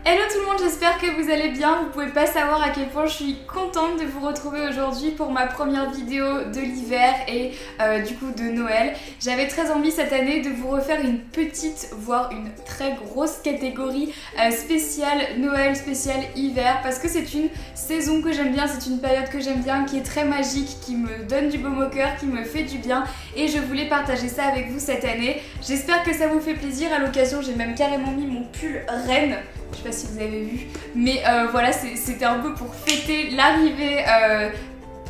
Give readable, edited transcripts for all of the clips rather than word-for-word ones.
Hello tout le monde, j'espère que vous allez bien. Vous pouvez pas savoir à quel point je suis contente de vous retrouver aujourd'hui pour ma première vidéo de l'hiver et du coup de Noël. J'avais très envie cette année de vous refaire une petite, voire une très grosse catégorie spéciale Noël, spéciale hiver, parce que c'est une saison que j'aime bien, c'est une période que j'aime bien, qui est très magique, qui me donne du baume au cœur, qui me fait du bien, et je voulais partager ça avec vous cette année. J'espère que ça vous fait plaisir. À l'occasion, j'ai même carrément mis mon pull reine. Je sais pas si vous avez vu, mais voilà, c'était un peu pour fêter l'arrivée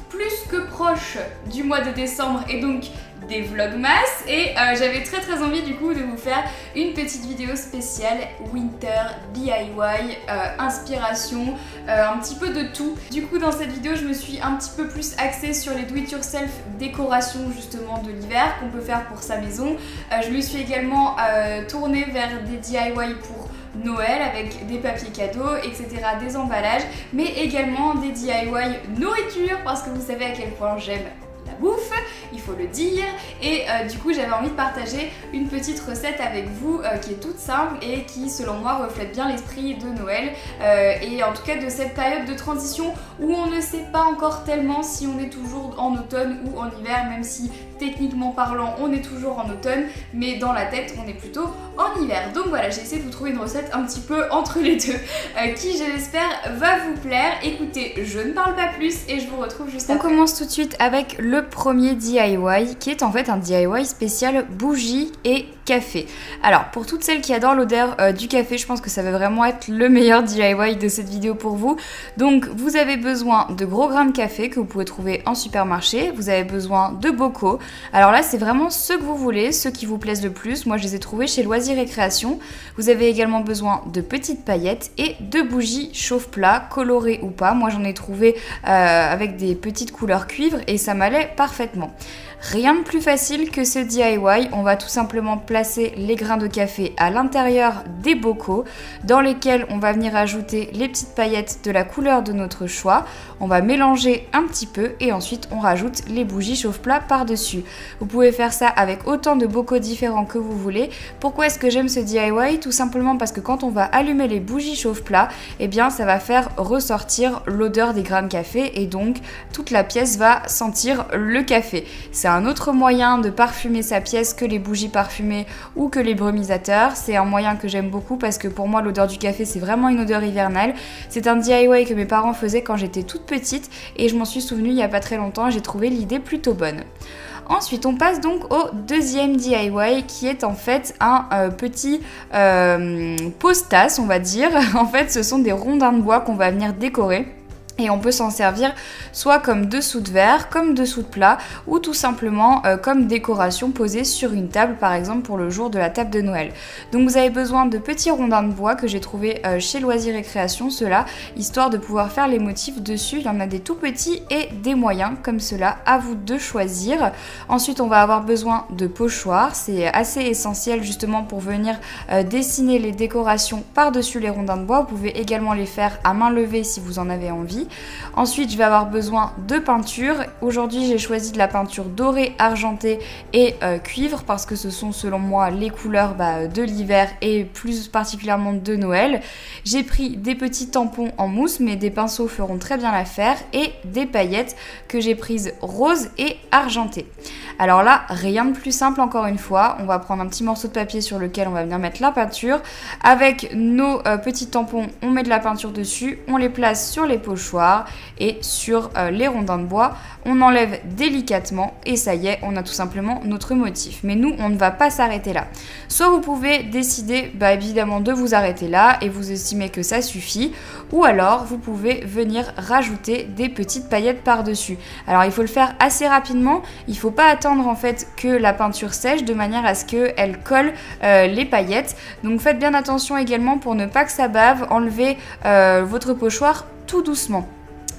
plus que proche du mois de décembre et donc des vlogmas, et j'avais très envie du coup de vous faire une petite vidéo spéciale Winter DIY, inspiration, un petit peu de tout. Du coup dans cette vidéo je me suis un petit peu plus axée sur les do it yourself décorations justement de l'hiver qu'on peut faire pour sa maison. Je me suis également tournée vers des DIY pour Noël avec des papiers cadeaux, etc., des emballages, mais également des DIY nourriture, parce que vous savez à quel point j'aime la bouffe, il faut le dire, et du coup j'avais envie de partager une petite recette avec vous qui est toute simple et qui selon moi reflète bien l'esprit de Noël et en tout cas de cette période de transition où on ne sait pas encore tellement si on est toujours en automne ou en hiver, même si techniquement parlant on est toujours en automne, mais dans la tête on est plutôt en hiver. Donc voilà, j'ai essayé de vous trouver une recette un petit peu entre les deux qui je l'espère va vous plaire. Écoutez, je ne parle pas plus et je vous retrouve juste après. On commence tout de suite avec le premier DIY qui est en fait un DIY spécial bougie et café. Alors pour toutes celles qui adorent l'odeur du café, je pense que ça va vraiment être le meilleur DIY de cette vidéo pour vous. Donc vous avez besoin de gros grains de café que vous pouvez trouver en supermarché, vous avez besoin de bocaux. Alors là c'est vraiment ceux que vous voulez, ceux qui vous plaisent le plus. Moi je les ai trouvés chez Loisirs et Création. Vous avez également besoin de petites paillettes et de bougies chauffe-plat, colorées ou pas. Moi j'en ai trouvé avec des petites couleurs cuivre et ça m'allait parfaitement. Rien de plus facile que ce DIY, on va tout simplement placer les grains de café à l'intérieur des bocaux dans lesquels on va venir ajouter les petites paillettes de la couleur de notre choix. On va mélanger un petit peu et ensuite on rajoute les bougies chauffe-plat par-dessus. Vous pouvez faire ça avec autant de bocaux différents que vous voulez. Pourquoi est-ce que j'aime ce DIY? Tout simplement parce que quand on va allumer les bougies chauffe-plat, eh bien ça va faire ressortir l'odeur des grains de café et donc toute la pièce va sentir le café. C'est un autre moyen de parfumer sa pièce que les bougies parfumées ou que les brumisateurs. C'est un moyen que j'aime beaucoup parce que pour moi l'odeur du café c'est vraiment une odeur hivernale. C'est un DIY que mes parents faisaient quand j'étais toute petite et je m'en suis souvenue il n'y a pas très longtemps et j'ai trouvé l'idée plutôt bonne. Ensuite, on passe donc au deuxième DIY qui est en fait un petit pose-tasse, on va dire. En fait, ce sont des rondins de bois qu'on va venir décorer. Et on peut s'en servir soit comme dessous de verre, comme dessous de plat, ou tout simplement comme décoration posée sur une table, par exemple pour le jour de la table de Noël. Donc vous avez besoin de petits rondins de bois que j'ai trouvé chez Loisirs et Création, ceux-là, histoire de pouvoir faire les motifs dessus. Il y en a des tout petits et des moyens, comme cela, à vous de choisir. Ensuite, on va avoir besoin de pochoirs, c'est assez essentiel justement pour venir dessiner les décorations par-dessus les rondins de bois. Vous pouvez également les faire à main levée si vous en avez envie. Ensuite, je vais avoir besoin de peinture. Aujourd'hui, j'ai choisi de la peinture dorée, argentée et cuivre parce que ce sont selon moi les couleurs de l'hiver et plus particulièrement de Noël. J'ai pris des petits tampons en mousse, mais des pinceaux feront très bien l'affaire, et des paillettes que j'ai prises roses et argentées. Alors là, rien de plus simple encore une fois. On va prendre un petit morceau de papier sur lequel on va venir mettre la peinture. Avec nos petits tampons, on met de la peinture dessus, on les place sur les pochoirs et sur les rondins de bois. On enlève délicatement et ça y est, on a tout simplement notre motif. Mais nous, on ne va pas s'arrêter là. Soit vous pouvez décider évidemment de vous arrêter là et vous estimez que ça suffit, ou alors vous pouvez venir rajouter des petites paillettes par-dessus. Alors il faut le faire assez rapidement, il ne faut pas attendre en fait que la peinture sèche de manière à ce qu'elle colle les paillettes. Donc faites bien attention également pour ne pas que ça bave, enlevez votre pochoir tout doucement.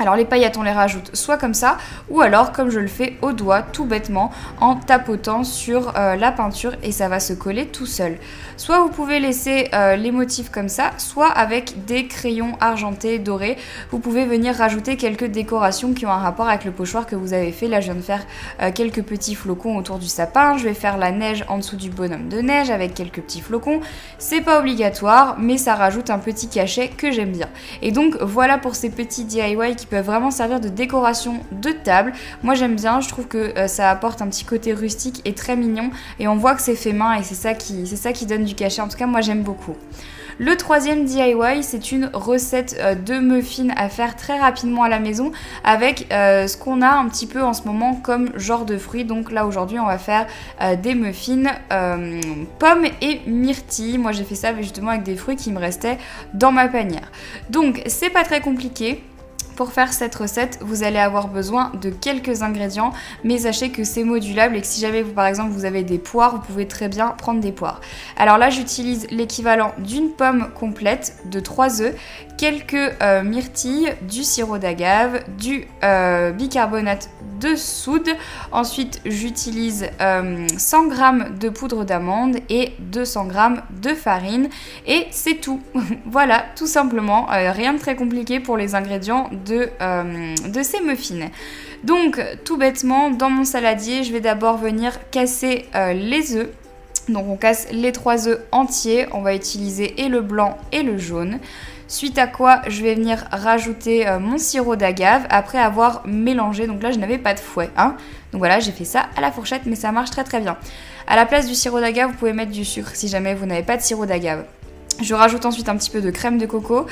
Alors les paillettes on les rajoute soit comme ça ou alors comme je le fais au doigt tout bêtement en tapotant sur la peinture et ça va se coller tout seul. Soit vous pouvez laisser les motifs comme ça, soit avec des crayons argentés dorés, vous pouvez venir rajouter quelques décorations qui ont un rapport avec le pochoir que vous avez fait. Là je viens de faire quelques petits flocons autour du sapin, je vais faire la neige en dessous du bonhomme de neige avec quelques petits flocons. C'est pas obligatoire mais ça rajoute un petit cachet que j'aime bien. Et donc voilà pour ces petits DIY qui peuvent vraiment servir de décoration de table. Moi j'aime bien, je trouve que ça apporte un petit côté rustique et très mignon et on voit que c'est fait main et c'est ça qui donne du cachet. En tout cas moi j'aime beaucoup. Le troisième DIY, c'est une recette de muffins à faire très rapidement à la maison avec ce qu'on a un petit peu en ce moment comme genre de fruits. Donc là aujourd'hui on va faire des muffins pommes et myrtilles. Moi j'ai fait ça justement avec des fruits qui me restaient dans ma panière. Donc c'est pas très compliqué. Pour faire cette recette, vous allez avoir besoin de quelques ingrédients, mais sachez que c'est modulable et que si jamais vous, par exemple, vous avez des poires, vous pouvez très bien prendre des poires. Alors là, j'utilise l'équivalent d'une pomme complète, de 3 œufs, quelques myrtilles, du sirop d'agave, du bicarbonate de soude. Ensuite, j'utilise 100 g de poudre d'amande et 200 g de farine. Et c'est tout. Voilà, tout simplement. Rien de très compliqué pour les ingrédients de ces muffins. Donc, tout bêtement, dans mon saladier, je vais d'abord venir casser les œufs. Donc, on casse les 3 œufs entiers. On va utiliser et le blanc et le jaune. Suite à quoi je vais venir rajouter mon sirop d'agave après avoir mélangé. Donc là je n'avais pas de fouet hein. Donc voilà, j'ai fait ça à la fourchette mais ça marche très très bien. À la place du sirop d'agave vous pouvez mettre du sucre si jamais vous n'avez pas de sirop d'agave. Je rajoute ensuite un petit peu de crème de coco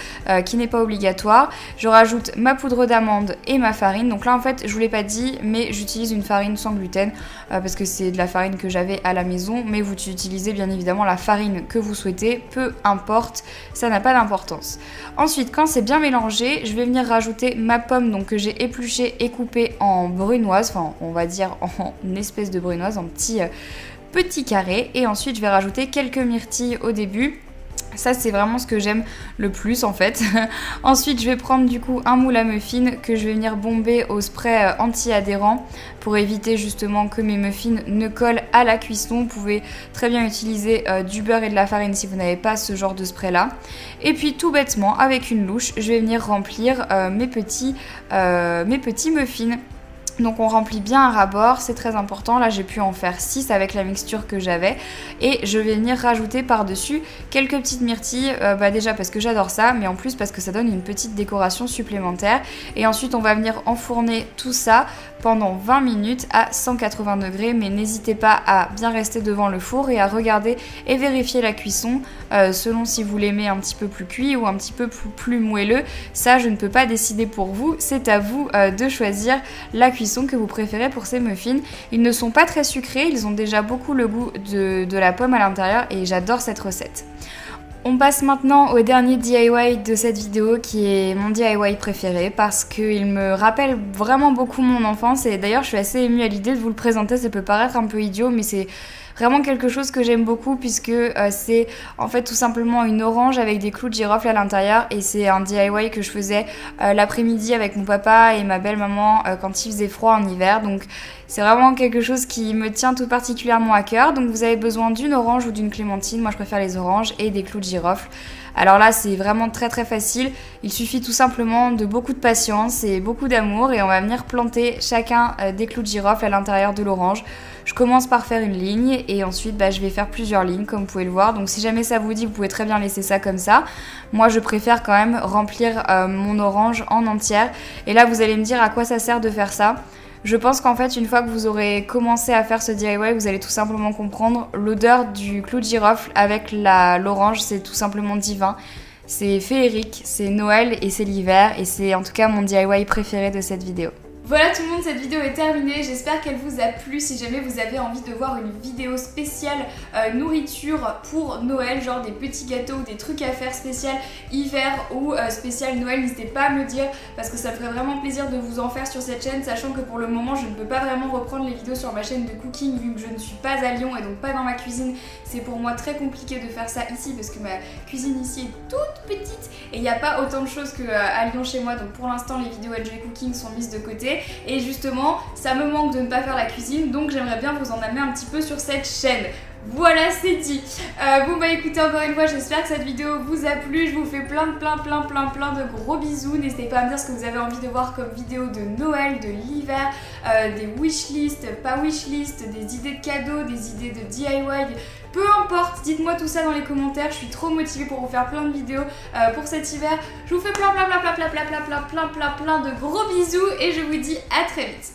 qui n'est pas obligatoire. Je rajoute ma poudre d'amande et ma farine. Donc là en fait je vous l'ai pas dit mais j'utilise une farine sans gluten parce que c'est de la farine que j'avais à la maison. Mais vous utilisez bien évidemment la farine que vous souhaitez, peu importe, ça n'a pas d'importance. Ensuite quand c'est bien mélangé, je vais venir rajouter ma pomme donc, que j'ai épluchée et coupée en brunoise. Enfin on va dire en espèce de brunoise, en petits carrés. Et ensuite je vais rajouter quelques myrtilles au début. Ça c'est vraiment ce que j'aime le plus en fait. Ensuite je vais prendre du coup un moule à muffins que je vais venir bomber au spray anti-adhérent pour éviter justement que mes muffins ne collent à la cuisson. Vous pouvez très bien utiliser du beurre et de la farine si vous n'avez pas ce genre de spray là. Et puis tout bêtement avec une louche je vais venir remplir mes petits muffins. Donc on remplit bien un ras-bord, c'est très important. Là j'ai pu en faire 6 avec la mixture que j'avais. Et je vais venir rajouter par-dessus quelques petites myrtilles, déjà parce que j'adore ça, mais en plus parce que ça donne une petite décoration supplémentaire. Et ensuite on va venir enfourner tout ça pendant 20 minutes à 180 degrés. Mais n'hésitez pas à bien rester devant le four et à regarder et vérifier la cuisson selon si vous l'aimez un petit peu plus cuit ou un petit peu plus moelleux. Ça je ne peux pas décider pour vous, c'est à vous de choisir la cuisson que vous préférez pour ces muffins. Ils ne sont pas très sucrés, ils ont déjà beaucoup le goût de la pomme à l'intérieur et j'adore cette recette. On passe maintenant au dernier DIY de cette vidéo qui est mon DIY préféré parce qu'il me rappelle vraiment beaucoup mon enfance et d'ailleurs je suis assez émue à l'idée de vous le présenter. Ça peut paraître un peu idiot mais c'est vraiment quelque chose que j'aime beaucoup puisque c'est en fait tout simplement une orange avec des clous de girofle à l'intérieur et c'est un DIY que je faisais l'après-midi avec mon papa et ma belle-maman quand il faisait froid en hiver. Donc c'est vraiment quelque chose qui me tient tout particulièrement à cœur. Donc vous avez besoin d'une orange ou d'une clémentine, moi je préfère les oranges, et des clous de girofle. Alors là c'est vraiment très très facile, il suffit tout simplement de beaucoup de patience et beaucoup d'amour et on va venir planter chacun des clous de girofle à l'intérieur de l'orange. Je commence par faire une ligne et ensuite je vais faire plusieurs lignes comme vous pouvez le voir. Donc si jamais ça vous dit, vous pouvez très bien laisser ça comme ça. Moi je préfère quand même remplir mon orange en entière. Et là vous allez me dire à quoi ça sert de faire ça. Je pense qu'en fait une fois que vous aurez commencé à faire ce DIY, vous allez tout simplement comprendre l'odeur du clou de girofle avec l'orange, c'est tout simplement divin. C'est féerique, c'est Noël et c'est l'hiver et c'est en tout cas mon DIY préféré de cette vidéo. Voilà tout le monde, cette vidéo est terminée, j'espère qu'elle vous a plu. Si jamais vous avez envie de voir une vidéo spéciale nourriture pour Noël, genre des petits gâteaux ou des trucs à faire spécial hiver ou spécial Noël, n'hésitez pas à me le dire parce que ça me ferait vraiment plaisir de vous en faire sur cette chaîne, sachant que pour le moment je ne peux pas vraiment reprendre les vidéos sur ma chaîne de cooking vu que je ne suis pas à Lyon et donc pas dans ma cuisine. C'est pour moi très compliqué de faire ça ici parce que ma cuisine ici est toute petite et il n'y a pas autant de choses qu'à Lyon chez moi, donc pour l'instant les vidéos Enjoy Cooking sont mises de côté et justement ça me manque de ne pas faire la cuisine, donc j'aimerais bien vous en amener un petit peu sur cette chaîne. Voilà, c'est dit. Bon bah écoutez, encore une fois, j'espère que cette vidéo vous a plu. Je vous fais plein de gros bisous. N'hésitez pas à me dire ce que vous avez envie de voir comme vidéo de Noël, de l'hiver, des wishlists, pas wishlists, des idées de cadeaux, des idées de DIY. Peu importe, dites-moi tout ça dans les commentaires. Je suis trop motivée pour vous faire plein de vidéos pour cet hiver. Je vous fais plein de gros bisous et je vous dis à très vite.